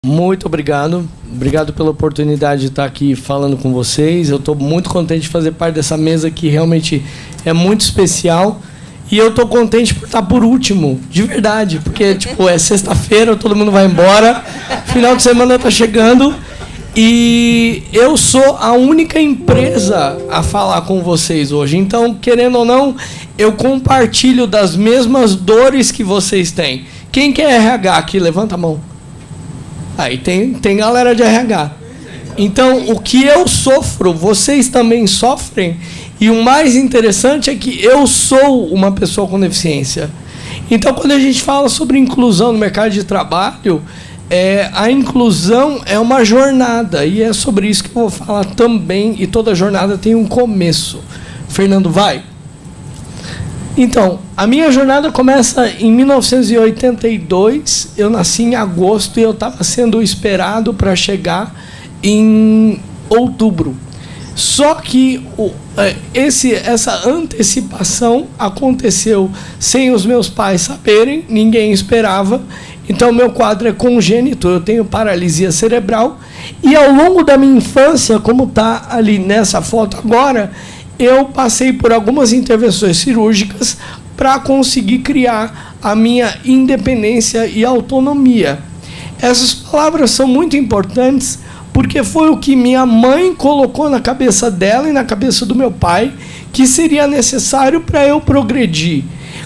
Muito obrigado. Obrigado pela oportunidade de estar aqui falando com vocês. Eu estou muito contente de fazer parte dessa mesa que realmente é muito especial. E eu estou contente por estar por último, de verdade. Porque, tipo, é sexta-feira, todo mundo vai embora. Final de semana está chegando. E eu sou a única empresa a falar com vocês hoje. Então, querendo ou não, eu compartilho das mesmas dores que vocês têm. Quem quer RH aqui? Levanta a mão. Aí tem galera de RH. Então, o que eu sofro, vocês também sofrem. E o mais interessante é que eu sou uma pessoa com deficiência. Então, quando a gente fala sobre inclusão no mercado de trabalho, a inclusão é uma jornada. E é sobre isso que eu vou falar também. E toda jornada tem um começo. Fernando, vai. Então, a minha jornada começa em 1982. Eu nasci em agosto e eu estava sendo esperado para chegar em outubro. Só que essa antecipação aconteceu sem os meus pais saberem, ninguém esperava. Então, meu quadro é congênito, eu tenho paralisia cerebral. E ao longo da minha infância, como está ali nessa foto agora, eu passei por algumas intervenções cirúrgicas para conseguir criar a minha independência e autonomia. Essas palavras são muito importantes porque foi o que minha mãe colocou na cabeça dela e na cabeça do meu pai que seria necessário para eu progredir.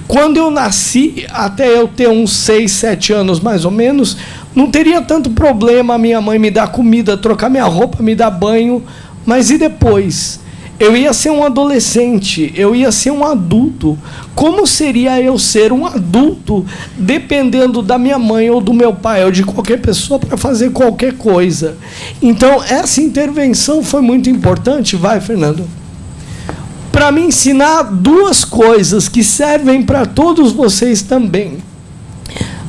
Quando eu nasci, até eu ter uns 6, 7 anos mais ou menos, não teria tanto problema a minha mãe me dar comida, trocar minha roupa, me dar banho, mas e depois? Eu ia ser um adolescente, eu ia ser um adulto. Como seria eu ser um adulto dependendo da minha mãe ou do meu pai ou de qualquer pessoa para fazer qualquer coisa? Então, essa intervenção foi muito importante, vai, Fernando, para me ensinar duas coisas que servem para todos vocês também.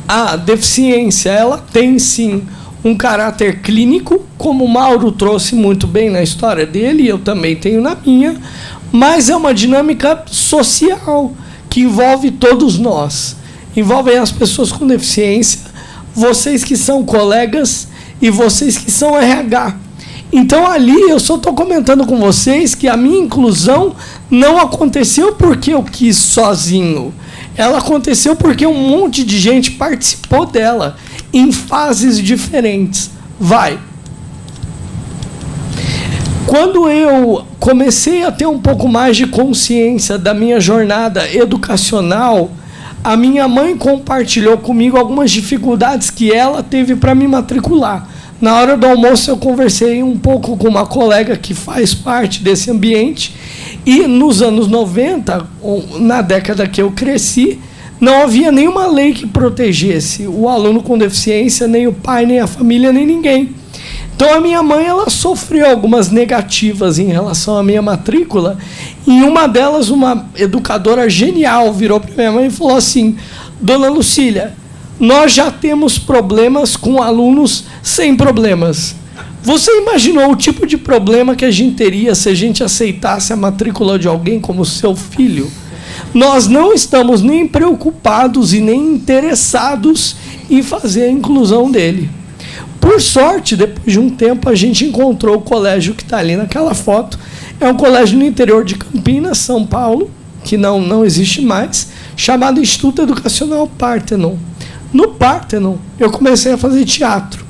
A deficiência, ela tem sim um caráter clínico, como o Mauro trouxe muito bem na história dele, e eu também tenho na minha, mas é uma dinâmica social que envolve todos nós. Envolvem as pessoas com deficiência, vocês que são colegas e vocês que são RH. Então, ali, eu só estou comentando com vocês que a minha inclusão não aconteceu porque eu quis sozinho. Ela aconteceu porque um monte de gente participou dela em fases diferentes. Vai. Quando eu comecei a ter um pouco mais de consciência da minha jornada educacional, a minha mãe compartilhou comigo algumas dificuldades que ela teve para me matricular. Na hora do almoço, eu conversei um pouco com uma colega que faz parte desse ambiente, e nos anos 90, na década que eu cresci, não havia nenhuma lei que protegesse o aluno com deficiência, nem o pai, nem a família, nem ninguém. Então, a minha mãe, ela sofreu algumas negativas em relação à minha matrícula, e uma delas, uma educadora genial, virou para minha mãe e falou assim: Dona Lucília, nós já temos problemas com alunos sem problemas. Você imaginou o tipo de problema que a gente teria se a gente aceitasse a matrícula de alguém como seu filho? Nós não estamos nem preocupados e nem interessados em fazer a inclusão dele. Por sorte, depois de um tempo, a gente encontrou o colégio que está ali naquela foto. É um colégio no interior de Campinas, São Paulo, que não existe mais, chamado Instituto Educacional Parthenon. No Parthenon, eu comecei a fazer teatro.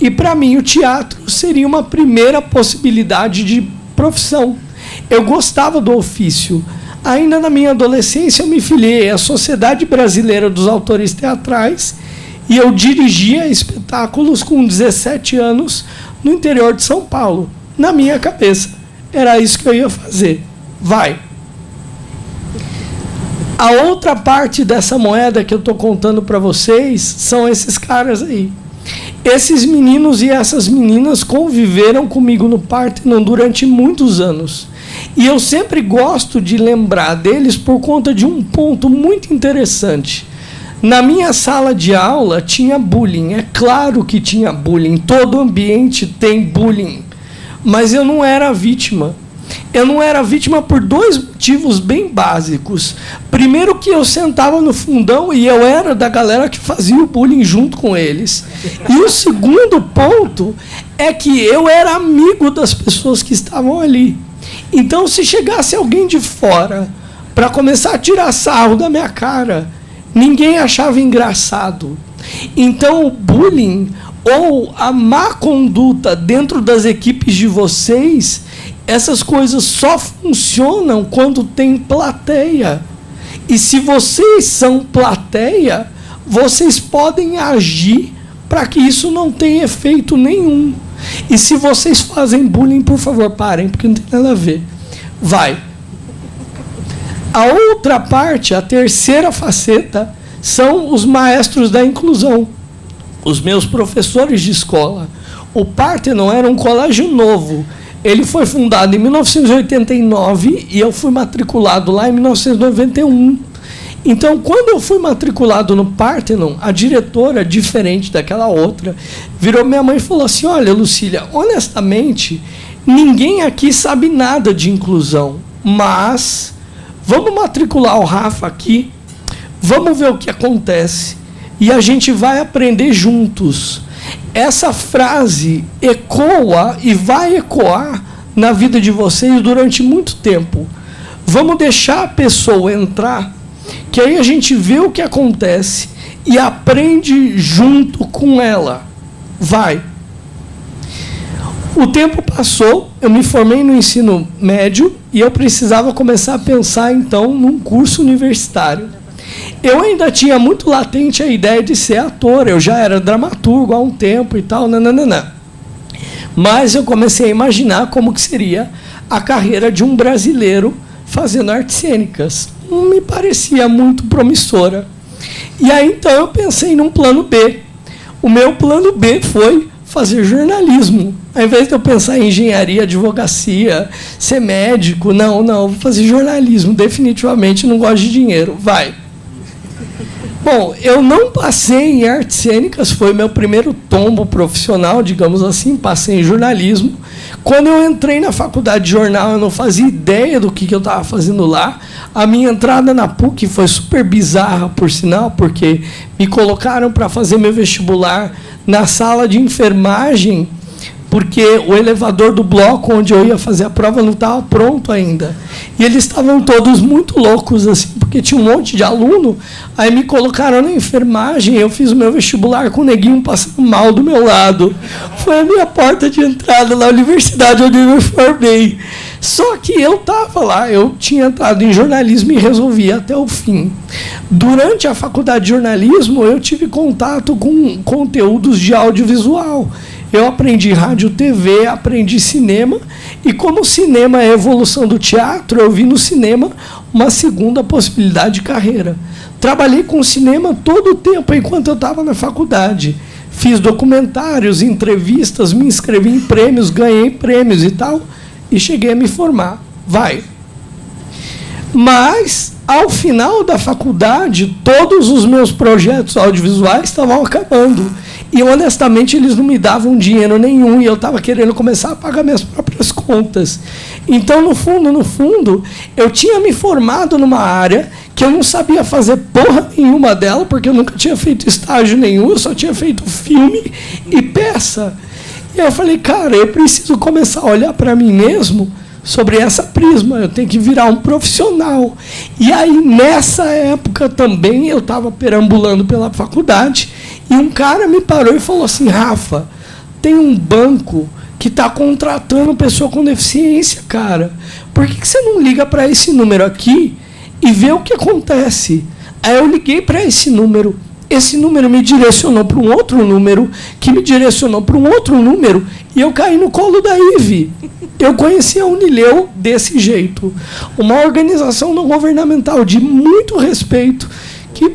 E, para mim, o teatro seria uma primeira possibilidade de profissão. Eu gostava do ofício. Ainda na minha adolescência, eu me filiei à Sociedade Brasileira dos Autores Teatrais e eu dirigia espetáculos com 17 anos no interior de São Paulo. Na minha cabeça, era isso que eu ia fazer. Vai. A outra parte dessa moeda que eu estou contando para vocês são esses caras aí. Esses meninos e essas meninas conviveram comigo no Parthenon durante muitos anos. E eu sempre gosto de lembrar deles por conta de um ponto muito interessante. Na minha sala de aula tinha bullying. É claro que tinha bullying. Todo ambiente tem bullying. Mas eu não era vítima. Eu não era vítima por 2 motivos bem básicos. Primeiro, que eu sentava no fundão e eu era da galera que fazia o bullying junto com eles. E o segundo ponto é que eu era amigo das pessoas que estavam ali. Então, se chegasse alguém de fora para começar a tirar sarro da minha cara, ninguém achava engraçado. Então, o bullying ou a má conduta dentro das equipes de vocês, essas coisas só funcionam quando tem plateia. E se vocês são plateia, vocês podem agir para que isso não tenha efeito nenhum. E se vocês fazem bullying, por favor, parem, porque não tem nada a ver. Vai. A outra parte, a terceira faceta, são os maestros da inclusão. Os meus professores de escola. O Parthenon era um colégio novo. Ele foi fundado em 1989 e eu fui matriculado lá em 1991. Então, quando eu fui matriculado no Parthenon, a diretora, diferente daquela outra, virou minha mãe e falou assim: olha, Lucília, honestamente, ninguém aqui sabe nada de inclusão, mas vamos matricular o Rafa aqui, vamos ver o que acontece e a gente vai aprender juntos. Essa frase ecoa e vai ecoar na vida de vocês durante muito tempo. Vamos deixar a pessoa entrar, que aí a gente vê o que acontece e aprende junto com ela. Vai. O tempo passou, eu me formei no ensino médio e eu precisava começar a pensar, então, num curso universitário. Eu ainda tinha muito latente a ideia de ser ator, eu já era dramaturgo há um tempo e tal, nananana. Mas eu comecei a imaginar como que seria a carreira de um brasileiro fazendo artes cênicas. Não me parecia muito promissora. E aí, então, eu pensei num plano B. O meu plano B foi fazer jornalismo. Ao invés de eu pensar em engenharia, advocacia, ser médico, não, vou fazer jornalismo. Definitivamente não gosto de dinheiro. Vai. Bom, eu não passei em artes cênicas, foi meu primeiro tombo profissional, digamos assim, passei em jornalismo. Quando eu entrei na faculdade de jornal, eu não fazia ideia do que eu estava fazendo lá. A minha entrada na PUC foi super bizarra, por sinal, porque me colocaram para fazer meu vestibular na sala de enfermagem, porque o elevador do bloco onde eu ia fazer a prova não estava pronto ainda. E eles estavam todos muito loucos, assim, porque tinha um monte de aluno. Aí me colocaram na enfermagem, eu fiz o meu vestibular com o neguinho passando mal do meu lado. Foi a minha porta de entrada na universidade onde eu me formei. Só que eu estava lá, eu tinha entrado em jornalismo e resolvi até o fim. Durante a faculdade de jornalismo, eu tive contato com conteúdos de audiovisual. Eu aprendi rádio, TV, aprendi cinema, e como o cinema é a evolução do teatro, eu vi no cinema uma segunda possibilidade de carreira. Trabalhei com cinema todo o tempo enquanto eu estava na faculdade. Fiz documentários, entrevistas, me inscrevi em prêmios, ganhei prêmios e tal, e cheguei a me formar. Vai. Mas, ao final da faculdade, todos os meus projetos audiovisuais estavam acabando. E, honestamente, eles não me davam dinheiro nenhum e eu estava querendo começar a pagar minhas próprias contas. Então, no fundo, eu tinha me formado numa área que eu não sabia fazer porra nenhuma dela, porque eu nunca tinha feito estágio nenhum, eu só tinha feito filme e peça. E aí eu falei, cara, eu preciso começar a olhar para mim mesmo sobre essa prisma, eu tenho que virar um profissional. E aí, nessa época também, eu estava perambulando pela faculdade e um cara me parou e falou assim, Rafa, tem um banco que está contratando pessoa com deficiência, cara. Por que você não liga para esse número aqui e vê o que acontece? Aí eu liguei para esse número me direcionou para um outro número, que me direcionou para um outro número, e eu caí no colo da IVE. Eu conheci a Unileu desse jeito. Uma organização não governamental de muito respeito, que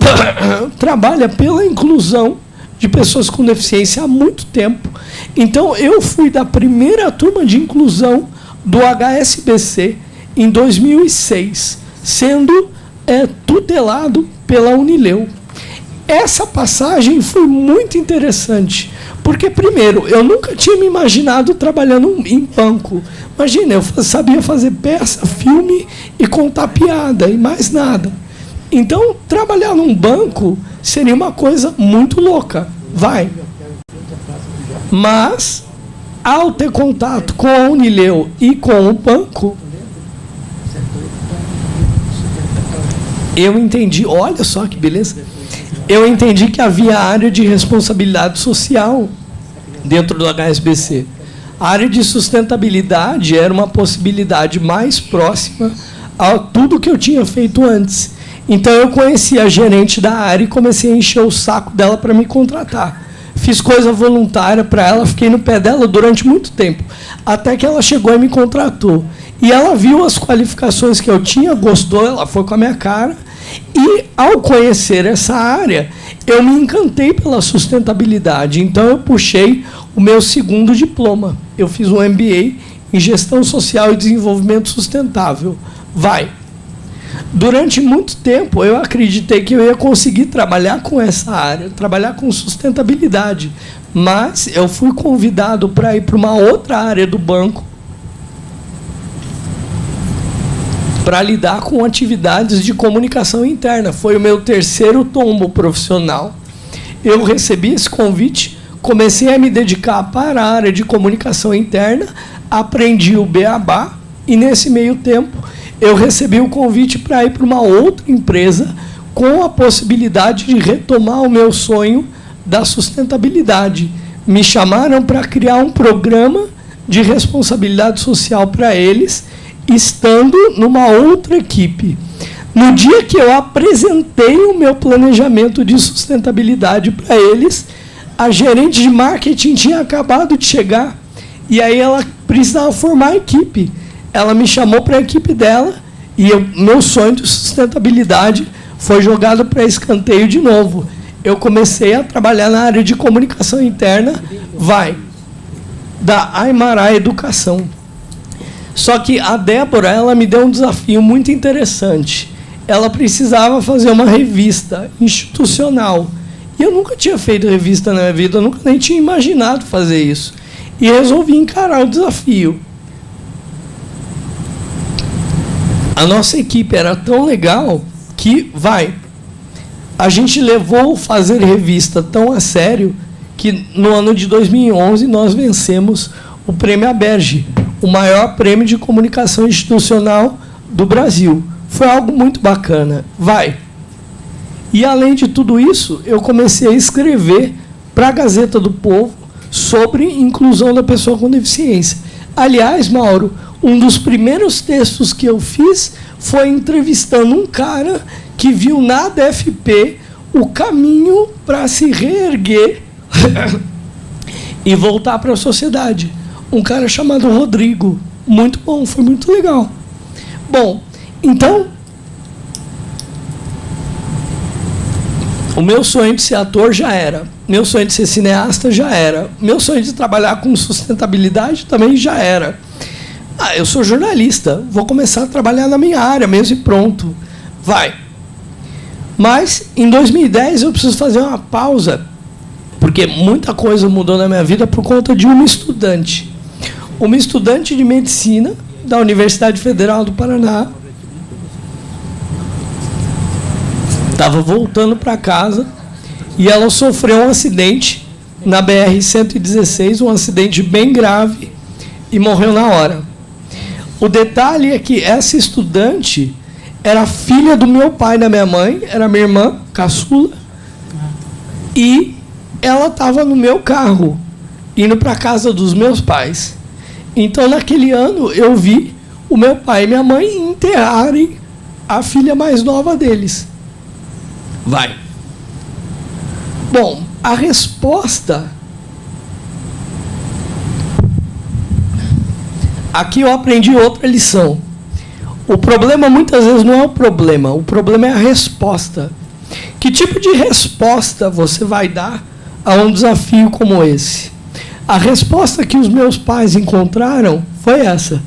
trabalha pela inclusão de pessoas com deficiência há muito tempo. Então, eu fui da primeira turma de inclusão do HSBC em 2006, sendo tutelado pela Unileu. Essa passagem foi muito interessante, Porque, primeiro, eu nunca tinha me imaginado trabalhando em banco. Imagina, eu sabia fazer peça, filme e contar piada, e mais nada. Então, trabalhar num banco seria uma coisa muito louca. Vai. Mas, ao ter contato com a Unileu e com o banco, eu entendi, olha só que beleza, eu entendi que havia área de responsabilidade social dentro do HSBC. A área de sustentabilidade era uma possibilidade mais próxima a tudo que eu tinha feito antes. Então, eu conheci a gerente da área e comecei a encher o saco dela para me contratar. Fiz coisa voluntária para ela, fiquei no pé dela durante muito tempo, até que ela chegou e me contratou. E ela viu as qualificações que eu tinha, gostou, ela foi com a minha cara. E, ao conhecer essa área, eu me encantei pela sustentabilidade. Então, eu puxei o meu segundo diploma. Eu fiz um MBA em Gestão Social e Desenvolvimento Sustentável. Vai. Durante muito tempo, eu acreditei que eu ia conseguir trabalhar com essa área, trabalhar com sustentabilidade. Mas eu fui convidado para ir para uma outra área do banco, para lidar com atividades de comunicação interna. Foi o meu terceiro tombo profissional. Eu recebi esse convite, comecei a me dedicar para a área de comunicação interna, aprendi o beabá, e nesse meio tempo eu recebi o convite para ir para uma outra empresa com a possibilidade de retomar o meu sonho da sustentabilidade. Me chamaram para criar um programa de responsabilidade social para eles, estando numa outra equipe. No dia que eu apresentei o meu planejamento de sustentabilidade para eles, a gerente de marketing tinha acabado de chegar, e aí ela precisava formar a equipe. Ela me chamou para a equipe dela, e meu sonho de sustentabilidade foi jogado para escanteio de novo. Eu comecei a trabalhar na área de comunicação interna, da Aymara Educação. Só que a Débora, ela me deu um desafio muito interessante. Ela precisava fazer uma revista institucional. E eu nunca tinha feito revista na minha vida, eu nunca nem tinha imaginado fazer isso. E resolvi encarar o desafio. A nossa equipe era tão legal que, a gente levou fazer revista tão a sério que no ano de 2011 nós vencemos o Prêmio Aberge, o maior prêmio de comunicação institucional do Brasil. Foi algo muito bacana. E, além de tudo isso, eu comecei a escrever para a Gazeta do Povo sobre inclusão da pessoa com deficiência. Aliás, Mauro, um dos primeiros textos que eu fiz foi entrevistando um cara que viu na ADFP o caminho para se reerguer e voltar para a sociedade. Um cara chamado Rodrigo. Muito bom, foi muito legal. Bom, então, o meu sonho de ser ator já era. Meu sonho de ser cineasta já era. Meu sonho de trabalhar com sustentabilidade também já era. Eu sou jornalista, vou começar a trabalhar na minha área mesmo e pronto. Mas, em 2010, eu preciso fazer uma pausa, porque muita coisa mudou na minha vida por conta de uma estudante. Uma estudante de medicina da Universidade Federal do Paraná. Estava voltando para casa e ela sofreu um acidente na BR-116, um acidente bem grave, e morreu na hora. O detalhe é que essa estudante era filha do meu pai e da minha mãe, era minha irmã, caçula, e ela estava no meu carro, indo para a casa dos meus pais. Então, naquele ano, eu vi o meu pai e minha mãe enterrarem a filha mais nova deles. Bom, a resposta... Aqui eu aprendi outra lição. O problema, muitas vezes, não é o problema é a resposta. Que tipo de resposta você vai dar a um desafio como esse? A resposta que os meus pais encontraram foi essa.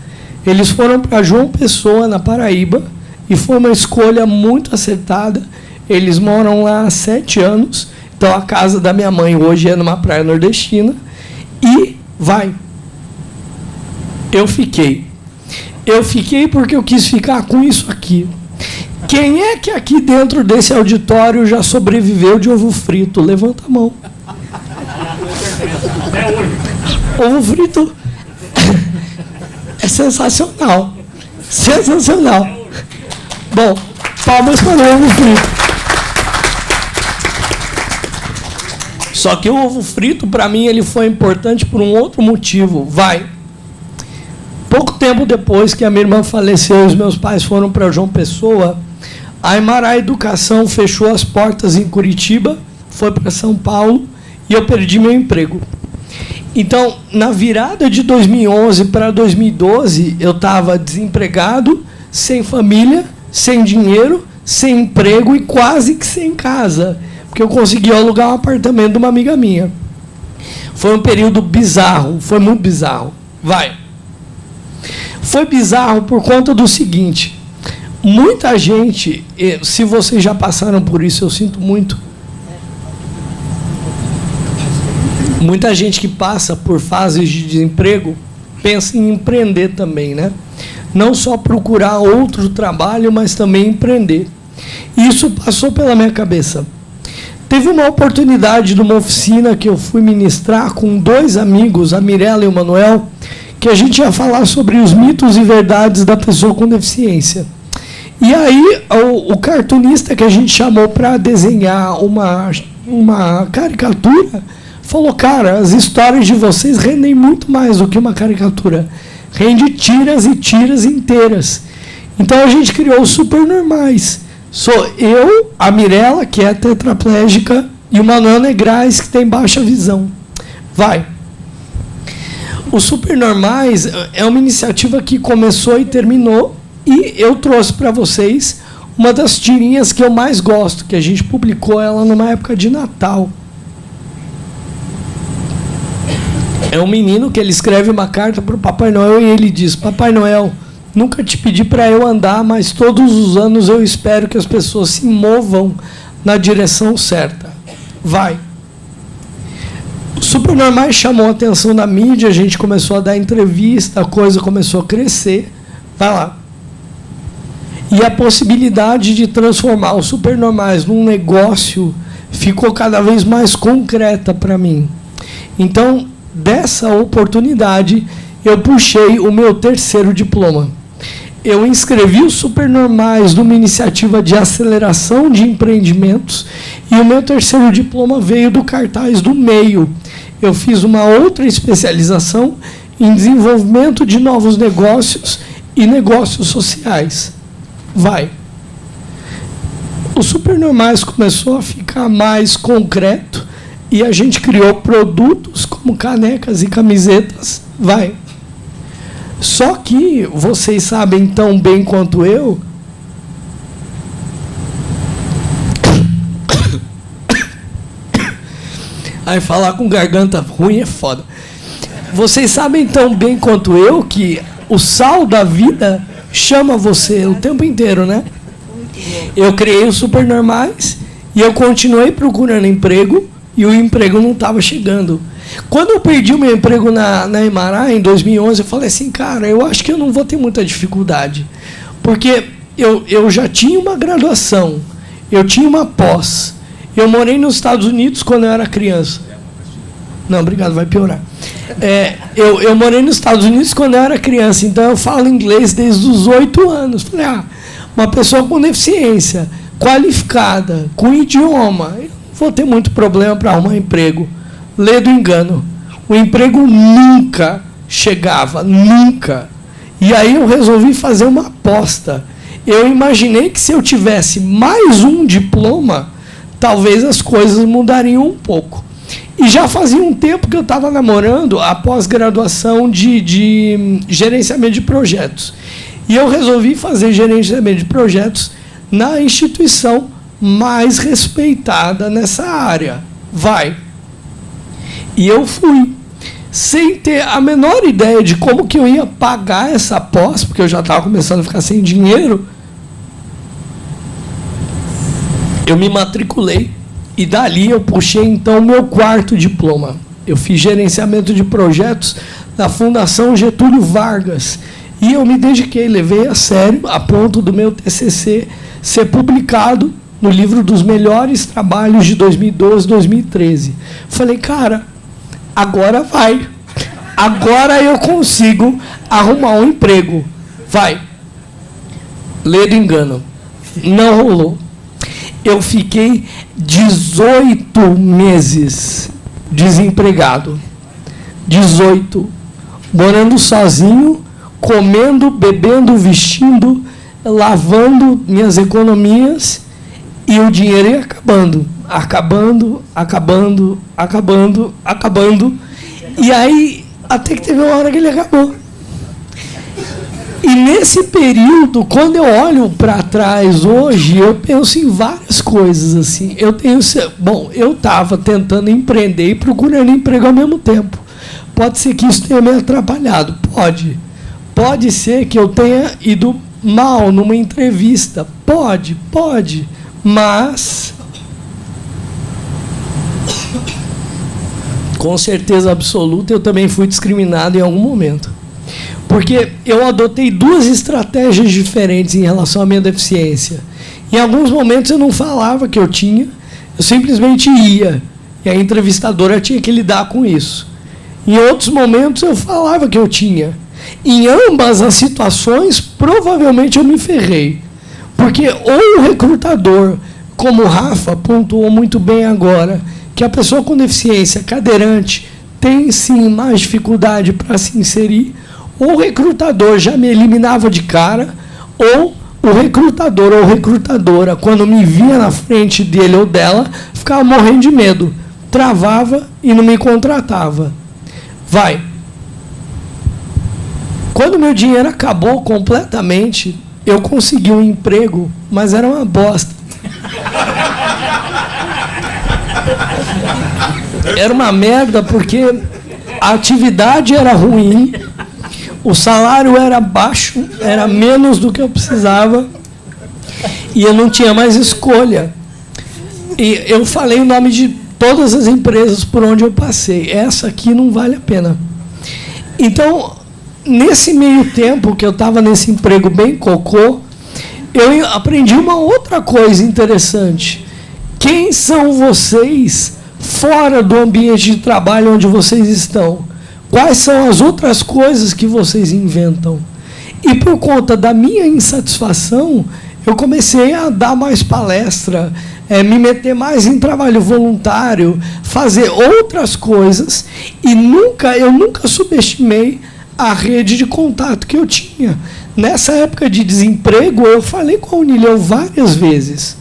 Eles foram para João Pessoa, na Paraíba, e foi uma escolha muito acertada. Eles moram lá há 7 anos. Então, a casa da minha mãe hoje é numa praia nordestina. E eu fiquei. Eu fiquei porque eu quis ficar com isso aqui. Quem é que aqui dentro desse auditório já sobreviveu de ovo frito? Levanta a mão. Ovo frito é sensacional. Sensacional. Bom, palmas para o ovo frito. Só que o ovo frito, para mim, ele foi importante por um outro motivo. Pouco tempo depois que a minha irmã faleceu e os meus pais foram para João Pessoa, a Imará Educação fechou as portas em Curitiba, foi para São Paulo e eu perdi meu emprego. Então, na virada de 2011 para 2012, eu estava desempregado, sem família, sem dinheiro, sem emprego e quase que sem casa, porque eu consegui alugar um apartamento de uma amiga minha. Foi um período bizarro, foi muito bizarro. Foi bizarro por conta do seguinte: muita gente, se vocês já passaram por isso, eu sinto muito. Muita gente que passa por fases de desemprego pensa em empreender também, né? Não só procurar outro trabalho, mas também empreender. Isso passou pela minha cabeça. Teve uma oportunidade de uma oficina que eu fui ministrar com 2 amigos, a Mirella e o Manuel, que a gente ia falar sobre os mitos e verdades da pessoa com deficiência. E aí, o cartunista que a gente chamou para desenhar uma caricatura falou: cara, as histórias de vocês rendem muito mais do que uma caricatura. Rende tiras e tiras inteiras. Então a gente criou os Supernormais. Sou eu, a Mirella, que é tetraplégica, e o Manuel Negrais, que tem baixa visão. Os Supernormais é uma iniciativa que começou e terminou, e eu trouxe para vocês uma das tirinhas que eu mais gosto, que a gente publicou ela numa época de Natal. É um menino que ele escreve uma carta para o Papai Noel e ele diz: Papai Noel, nunca te pedi para eu andar, mas todos os anos eu espero que as pessoas se movam na direção certa. O Supernormais chamou a atenção da mídia, a gente começou a dar entrevista, a coisa começou a crescer. E a possibilidade de transformar os Supernormais num negócio ficou cada vez mais concreta para mim. Então, dessa oportunidade, eu puxei o meu 3º diploma. Eu inscrevi os Supernormais numa iniciativa de aceleração de empreendimentos e o meu 3º diploma veio do cartaz do meio. Eu fiz uma outra especialização em desenvolvimento de novos negócios e negócios sociais. O Supernormais começou a ficar mais concreto e a gente criou produtos como canecas e camisetas. Só que vocês sabem tão bem quanto eu aí falar com garganta ruim é foda. Vocês sabem tão bem quanto eu que o sal da vida chama você o tempo inteiro, né? Eu criei os Supernormais e eu continuei procurando emprego e o emprego não estava chegando. Quando eu perdi o meu emprego na Imará, em 2011, eu falei assim: cara, eu acho que eu não vou ter muita dificuldade, porque eu já tinha uma graduação, eu tinha uma pós, eu morei nos Estados Unidos quando eu era criança. Não, obrigado, vai piorar. Eu morei nos Estados Unidos quando eu era criança, então eu falo inglês desde os 8 anos. Falei: uma pessoa com deficiência, qualificada, com idioma, eu não vou ter muito problema para arrumar emprego. Lê do engano. O emprego nunca chegava, nunca. E aí eu resolvi fazer uma aposta. Eu imaginei que se eu tivesse mais um diploma, talvez as coisas mudariam um pouco. E já fazia um tempo que eu estava namorando a pós-graduação de gerenciamento de projetos. E eu resolvi fazer gerenciamento de projetos na instituição mais respeitada nessa área. E eu fui, sem ter a menor ideia de como que eu ia pagar essa pós, porque eu já estava começando a ficar sem dinheiro. Eu me matriculei E dali eu puxei, então, meu quarto diploma. Eu fiz gerenciamento de projetos da Fundação Getúlio Vargas. E eu me dediquei, levei a sério, a ponto do meu TCC ser publicado no livro dos melhores trabalhos de 2012, 2013. Falei, cara, agora vai. Agora eu consigo arrumar um emprego. Vai. Lê do engano. Não rolou. Eu fiquei 18 meses desempregado. 18. Morando sozinho, comendo, bebendo, vestindo, lavando minhas economias e o dinheiro ia acabando. Acabando. E aí, até que teve uma hora que ele acabou. E nesse período, quando eu olho para trás hoje, eu penso em várias coisas assim. Eu estava tentando empreender e procurando emprego ao mesmo tempo. Pode ser que isso tenha me atrapalhado. Pode ser que eu tenha ido mal numa entrevista. Pode. Mas com certeza absoluta eu também fui discriminado em algum momento. Porque eu adotei 2 estratégias diferentes em relação à minha deficiência. Em alguns momentos eu não falava que eu tinha, eu simplesmente ia. E a entrevistadora tinha que lidar com isso. Em outros momentos eu falava que eu tinha. Em ambas as situações, provavelmente eu me ferrei. Porque ou o recrutador, como o Rafa pontuou muito bem agora, que a pessoa com deficiência cadeirante tem sim mais dificuldade para se inserir, ou o recrutador já me eliminava de cara, ou o recrutador ou recrutadora, quando me via na frente dele ou dela, ficava morrendo de medo, travava e não me contratava. Vai. Quando meu dinheiro acabou completamente, eu consegui um emprego, mas era uma bosta. Era uma merda porque a atividade era ruim, o salário era baixo, era menos do que eu precisava e eu não tinha mais escolha. E eu falei o nome de todas as empresas por onde eu passei. Essa aqui não vale a pena. Então, nesse meio tempo que eu estava nesse emprego bem cocô, eu aprendi uma outra coisa interessante. Quem são vocês fora do ambiente de trabalho onde vocês estão? Quais são as outras coisas que vocês inventam? E por conta da minha insatisfação, eu comecei a dar mais palestra, me meter mais em trabalho voluntário, fazer outras coisas, e eu nunca subestimei a rede de contato que eu tinha. Nessa época de desemprego, eu falei com a Unileu várias vezes.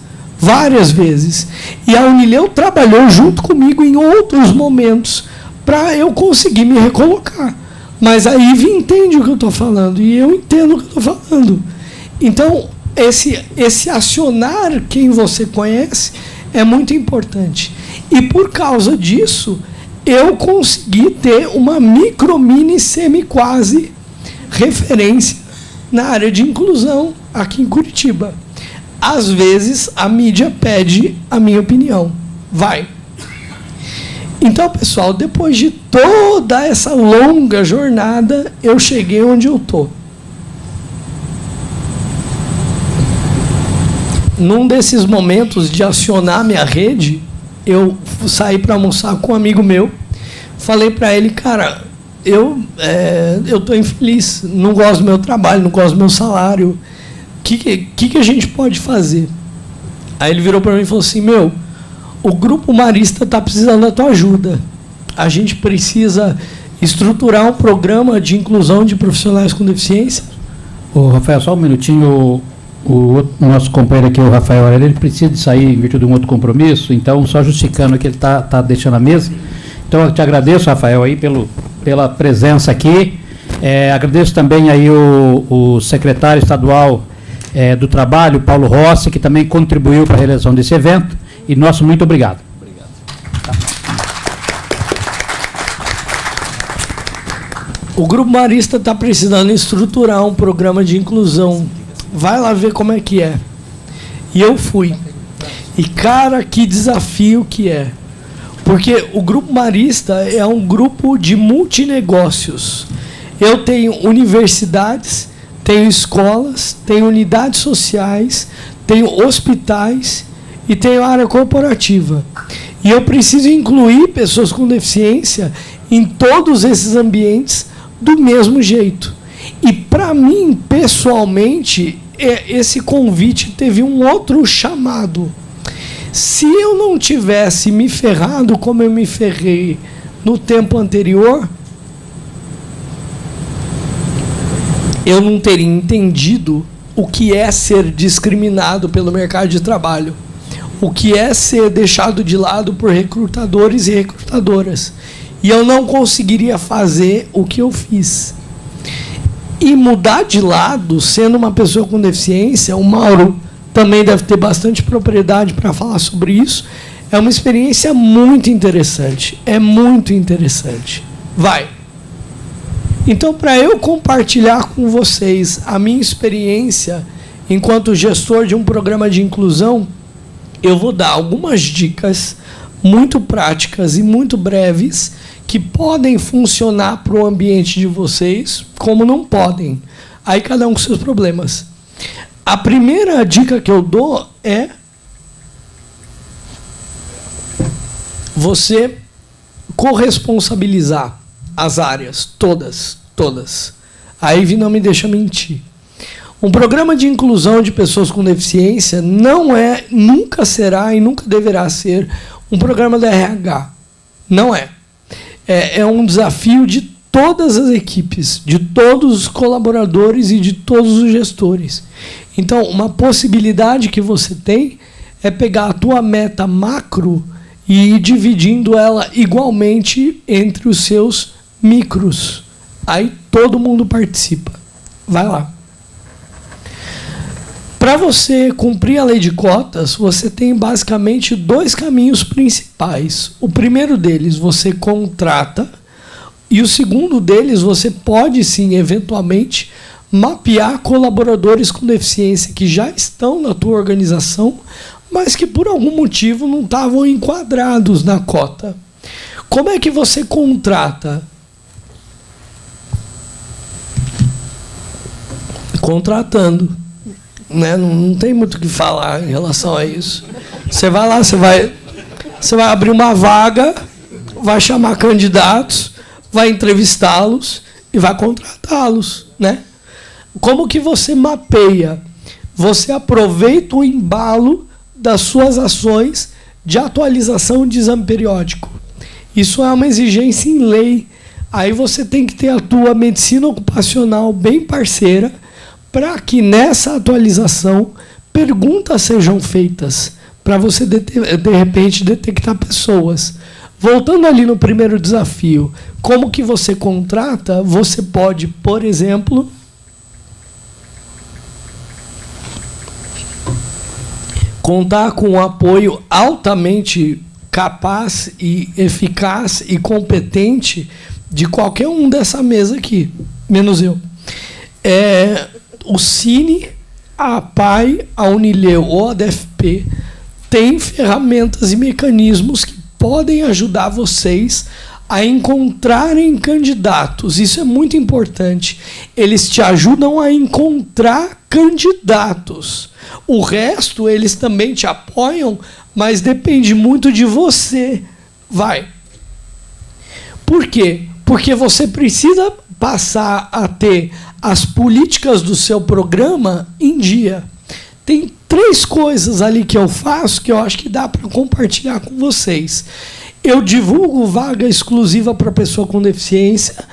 E a Unileu trabalhou junto comigo em outros momentos para eu conseguir me recolocar. Mas a Ive entende o que eu estou falando e eu entendo o que eu estou falando. Então, esse acionar quem você conhece é muito importante. E por causa disso, eu consegui ter uma mini, semi-quase referência na área de inclusão aqui em Curitiba. Às vezes, a mídia pede a minha opinião. Vai. Então, pessoal, depois de toda essa longa jornada, eu cheguei onde eu estou. Num desses momentos de acionar minha rede, eu saí para almoçar com um amigo meu. Falei para ele, cara, eu estou infeliz, não gosto do meu trabalho, não gosto do meu salário. O que a gente pode fazer? Aí ele virou para mim e falou assim, o Grupo Marista está precisando da tua ajuda. A gente precisa estruturar um programa de inclusão de profissionais com deficiência. Ô, Rafael, só um minutinho. O nosso companheiro aqui, o Rafael Aurélio, ele precisa de sair em virtude de um outro compromisso, então, só justificando que ele está deixando a mesa. Então, eu te agradeço, Rafael, aí, pela presença aqui. Agradeço também aí o secretário estadual do Trabalho, Paulo Rossi, que também contribuiu para a realização desse evento. E nosso muito obrigado. Obrigado. Tá. O Grupo Marista está precisando estruturar um programa de inclusão. Vai lá ver como é que é. E eu fui. E, cara, que desafio que é. Porque o Grupo Marista é um grupo de multinegócios. Eu tenho universidades, tenho escolas, tenho unidades sociais, tenho hospitais e tenho área corporativa. E eu preciso incluir pessoas com deficiência em todos esses ambientes do mesmo jeito. E, para mim, pessoalmente, esse convite teve um outro chamado. Se eu não tivesse me ferrado como eu me ferrei no tempo anterior, eu não teria entendido o que é ser discriminado pelo mercado de trabalho, o que é ser deixado de lado por recrutadores e recrutadoras. E eu não conseguiria fazer o que eu fiz. E mudar de lado, sendo uma pessoa com deficiência, o Mauro também deve ter bastante propriedade para falar sobre isso, é uma experiência muito interessante. É muito interessante. Vai. Então, para eu compartilhar com vocês a minha experiência enquanto gestor de um programa de inclusão, eu vou dar algumas dicas muito práticas e muito breves que podem funcionar para o ambiente de vocês, como não podem. Aí cada um com seus problemas. A primeira dica que eu dou é você corresponsabilizar as áreas, todas. A Ivy não me deixa mentir. Um programa de inclusão de pessoas com deficiência não é, nunca será e nunca deverá ser um programa da RH. Não é. É um desafio de todas as equipes, de todos os colaboradores e de todos os gestores. Então, uma possibilidade que você tem é pegar a tua meta macro e ir dividindo ela igualmente entre os seus micros. Aí todo mundo participa. Vai lá. Para você cumprir a lei de cotas, você tem basicamente 2 caminhos principais. O primeiro deles, você contrata, e o segundo deles, você pode sim, eventualmente, mapear colaboradores com deficiência que já estão na tua organização, mas que por algum motivo não estavam enquadrados na cota. Como é que você contrata? Contratando. Né? Não tem muito o que falar em relação a isso. Você vai lá, você vai abrir uma vaga, vai chamar candidatos, vai entrevistá-los e vai contratá-los, né? Como que você mapeia? Você aproveita o embalo das suas ações de atualização de exame periódico. Isso é uma exigência em lei. Aí você tem que ter a tua medicina ocupacional bem parceira para que nessa atualização perguntas sejam feitas para você, de repente, detectar pessoas. Voltando ali no primeiro desafio, como que você contrata? Você pode, por exemplo, contar com um apoio altamente capaz e eficaz e competente de qualquer um dessa mesa aqui, menos eu. O Cine, a APAI, a Unileu ou a DFP têm ferramentas e mecanismos que podem ajudar vocês a encontrarem candidatos. Isso é muito importante. Eles te ajudam a encontrar candidatos. O resto, eles também te apoiam, mas depende muito de você. Vai. Por quê? Porque você precisa passar a ter as políticas do seu programa em dia. Tem 3 coisas ali que eu faço que eu acho que dá para compartilhar com vocês. Eu divulgo vaga exclusiva para pessoa com deficiência,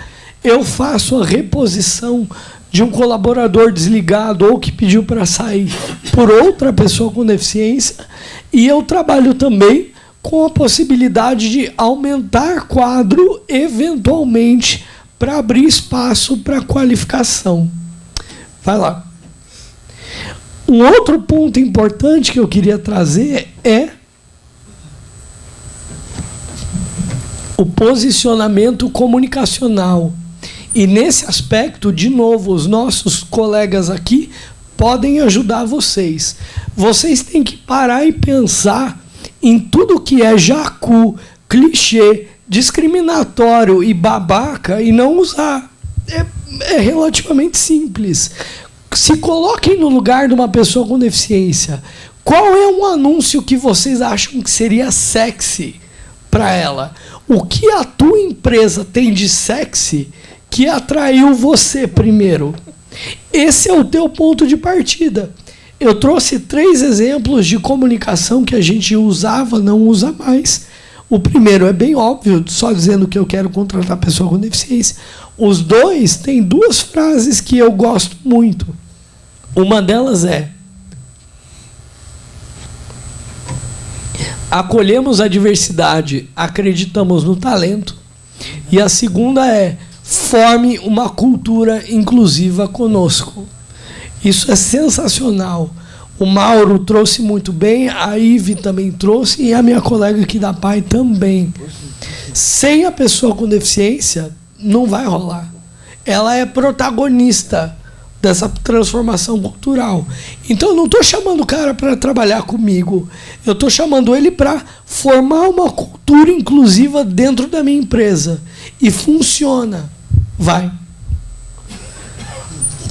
eu faço a reposição de um colaborador desligado ou que pediu para sair por outra pessoa com deficiência, e eu trabalho também com a possibilidade de aumentar quadro, eventualmente, para abrir espaço para qualificação. Vai lá. Um outro ponto importante que eu queria trazer é o posicionamento comunicacional. E nesse aspecto, de novo, os nossos colegas aqui podem ajudar vocês. Vocês têm que parar e pensar em tudo que é jacu, clichê, discriminatório e babaca e não usar. É relativamente simples. Se coloquem no lugar de uma pessoa com deficiência. Qual é um anúncio que vocês acham que seria sexy para ela? O que a tua empresa tem de sexy que atraiu você primeiro? Esse é o teu ponto de partida. Eu trouxe 3 exemplos de comunicação que a gente usava, não usa mais. O primeiro é bem óbvio, só dizendo que eu quero contratar pessoa com deficiência. Os 2 têm 2 frases que eu gosto muito. Uma delas é: acolhemos a diversidade, acreditamos no talento. E a segunda é: forme uma cultura inclusiva conosco. Isso é sensacional. O Mauro trouxe muito bem, a Ive também trouxe e a minha colega aqui da PAI também. Sem a pessoa com deficiência, não vai rolar. Ela é protagonista dessa transformação cultural. Então, eu não estou chamando o cara para trabalhar comigo. Eu estou chamando ele para formar uma cultura inclusiva dentro da minha empresa. E funciona. Vai.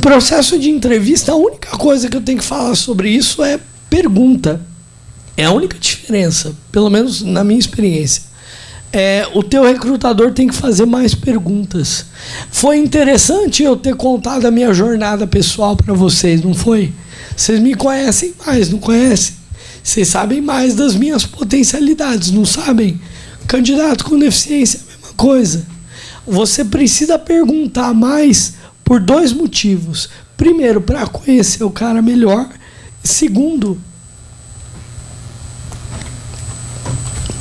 Processo de entrevista, a única coisa que eu tenho que falar sobre isso é pergunta. É a única diferença, pelo menos na minha experiência. O teu recrutador tem que fazer mais perguntas. Foi interessante eu ter contado a minha jornada pessoal para vocês, não foi? Vocês me conhecem mais, não conhecem? Vocês sabem mais das minhas potencialidades, não sabem? Candidato com deficiência, a mesma coisa. Você precisa perguntar mais por 2 motivos. Primeiro, para conhecer o cara melhor. Segundo,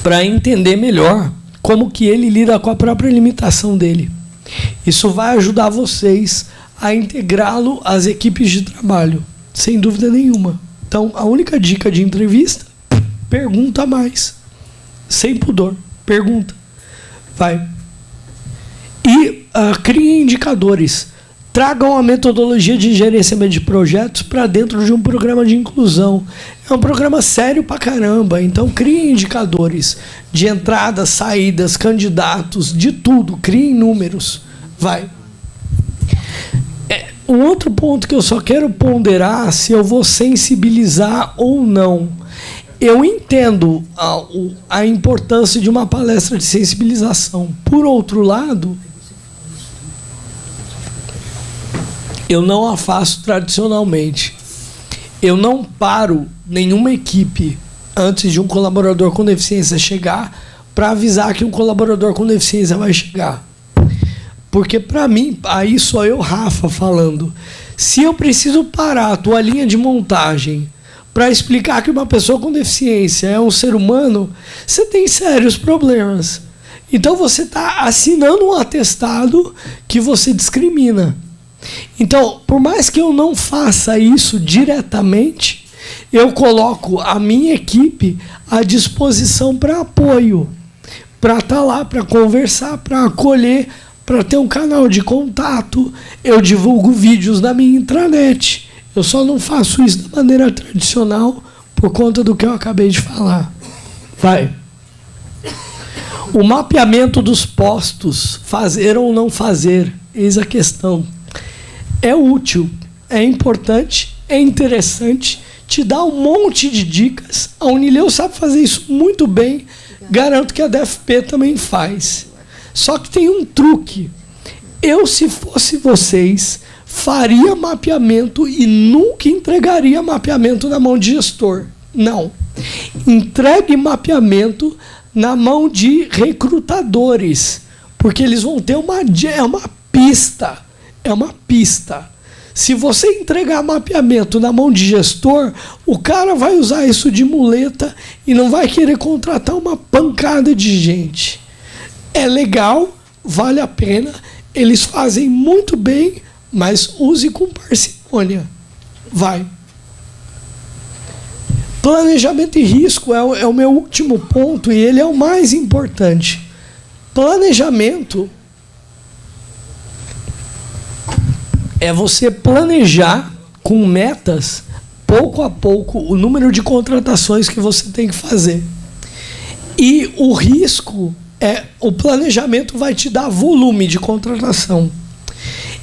para entender melhor como que ele lida com a própria limitação dele. Isso vai ajudar vocês a integrá-lo às equipes de trabalho, sem dúvida nenhuma. Então, a única dica de entrevista: pergunta mais. Sem pudor. Pergunta. Vai. E criem indicadores. Tragam a metodologia de gerenciamento de projetos para dentro de um programa de inclusão. É um programa sério pra caramba. Então, criem indicadores de entradas, saídas, candidatos, de tudo. Criem números. Vai. Um outro ponto que eu só quero ponderar se eu vou sensibilizar ou não. Eu entendo a importância de uma palestra de sensibilização. Por outro lado, eu não a faço tradicionalmente. Eu não paro nenhuma equipe antes de um colaborador com deficiência chegar para avisar que um colaborador com deficiência vai chegar. Porque, para mim, aí sou eu, Rafa, falando. Se eu preciso parar a tua linha de montagem para explicar que uma pessoa com deficiência é um ser humano, você tem sérios problemas. Então, você está assinando um atestado que você discrimina. Então, por mais que eu não faça isso diretamente, eu coloco a minha equipe à disposição para apoio, para estar lá, para conversar, para acolher, para ter um canal de contato. Eu divulgo vídeos na minha intranet. Eu só não faço isso da maneira tradicional por conta do que eu acabei de falar. Vai. O mapeamento dos postos, fazer ou não fazer, eis a questão. É útil, é importante, é interessante, te dá um monte de dicas. A Unileu sabe fazer isso muito bem, garanto que a DFP também faz. Só que tem um truque. Eu, se fosse vocês, faria mapeamento e nunca entregaria mapeamento na mão de gestor. Não. Entregue mapeamento na mão de recrutadores, porque eles vão ter uma pista. É uma pista. Se você entregar mapeamento na mão de gestor, o cara vai usar isso de muleta e não vai querer contratar uma pancada de gente. É legal, vale a pena, eles fazem muito bem, mas use com parcimônia. Vai. Planejamento e risco é o meu último ponto e ele é o mais importante. Planejamento é você planejar com metas, pouco a pouco, o número de contratações que você tem que fazer. E o risco o planejamento vai te dar volume de contratação.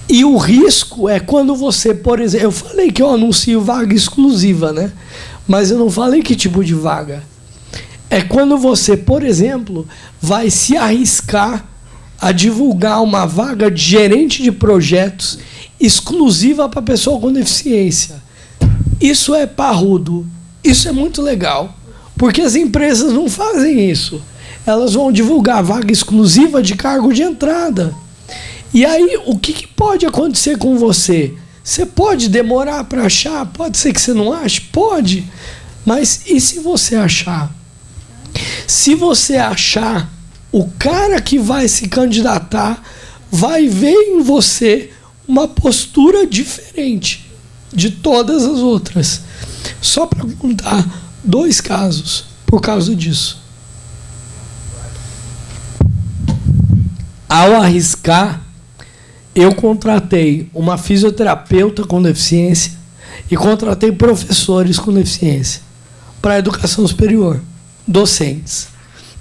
E o risco é quando você, por exemplo, eu falei que eu anuncio vaga exclusiva, né? Mas eu não falei que tipo de vaga. É quando você, por exemplo, vai se arriscar a divulgar uma vaga de gerente de projetos exclusiva para pessoa com deficiência. Isso é parrudo. Isso é muito legal. Porque as empresas não fazem isso. Elas vão divulgar vaga exclusiva de cargo de entrada. E aí, o que pode acontecer com você? Você pode demorar para achar? Pode ser que você não ache? Pode. Mas e se você achar? Se você achar, o cara que vai se candidatar vai ver em você uma postura diferente de todas as outras. Só para contar 2 casos por causa disso. Ao arriscar, eu contratei uma fisioterapeuta com deficiência e contratei professores com deficiência para a educação superior, docentes.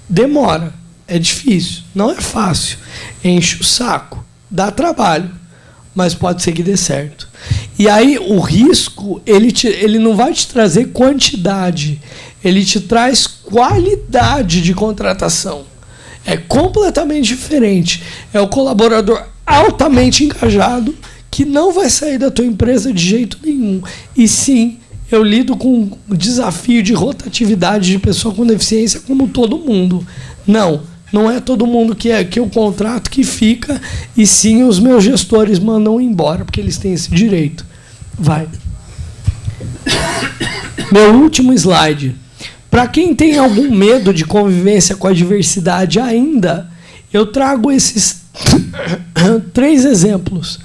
Demora, é difícil, não é fácil, enche o saco, dá trabalho, mas pode ser que dê certo. E aí o risco, ele não vai te trazer quantidade, ele te traz qualidade de contratação. É completamente diferente. É o colaborador altamente engajado que não vai sair da tua empresa de jeito nenhum. E sim, eu lido com o desafio de rotatividade de pessoa com deficiência como todo mundo. Não é todo mundo que eu contrato que fica, e sim os meus gestores mandam embora, porque eles têm esse direito. Vai. Meu último slide. Para quem tem algum medo de convivência com a diversidade ainda, eu trago esses 3 exemplos.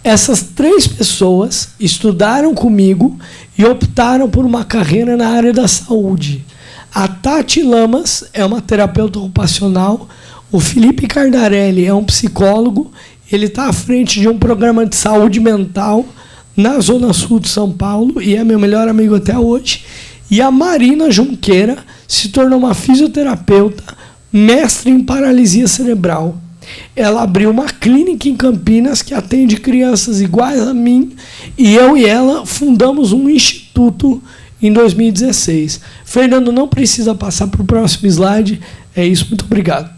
Essas 3 pessoas estudaram comigo e optaram por uma carreira na área da saúde. A Tati Lamas é uma terapeuta ocupacional, o Felipe Cardarelli é um psicólogo, ele está à frente de um programa de saúde mental na Zona Sul de São Paulo e é meu melhor amigo até hoje. E a Marina Junqueira se tornou uma fisioterapeuta, mestre em paralisia cerebral. Ela abriu uma clínica em Campinas que atende crianças iguais a mim, e eu e ela fundamos um instituto em 2016. Fernando, não precisa passar para o próximo slide. É isso, muito obrigado.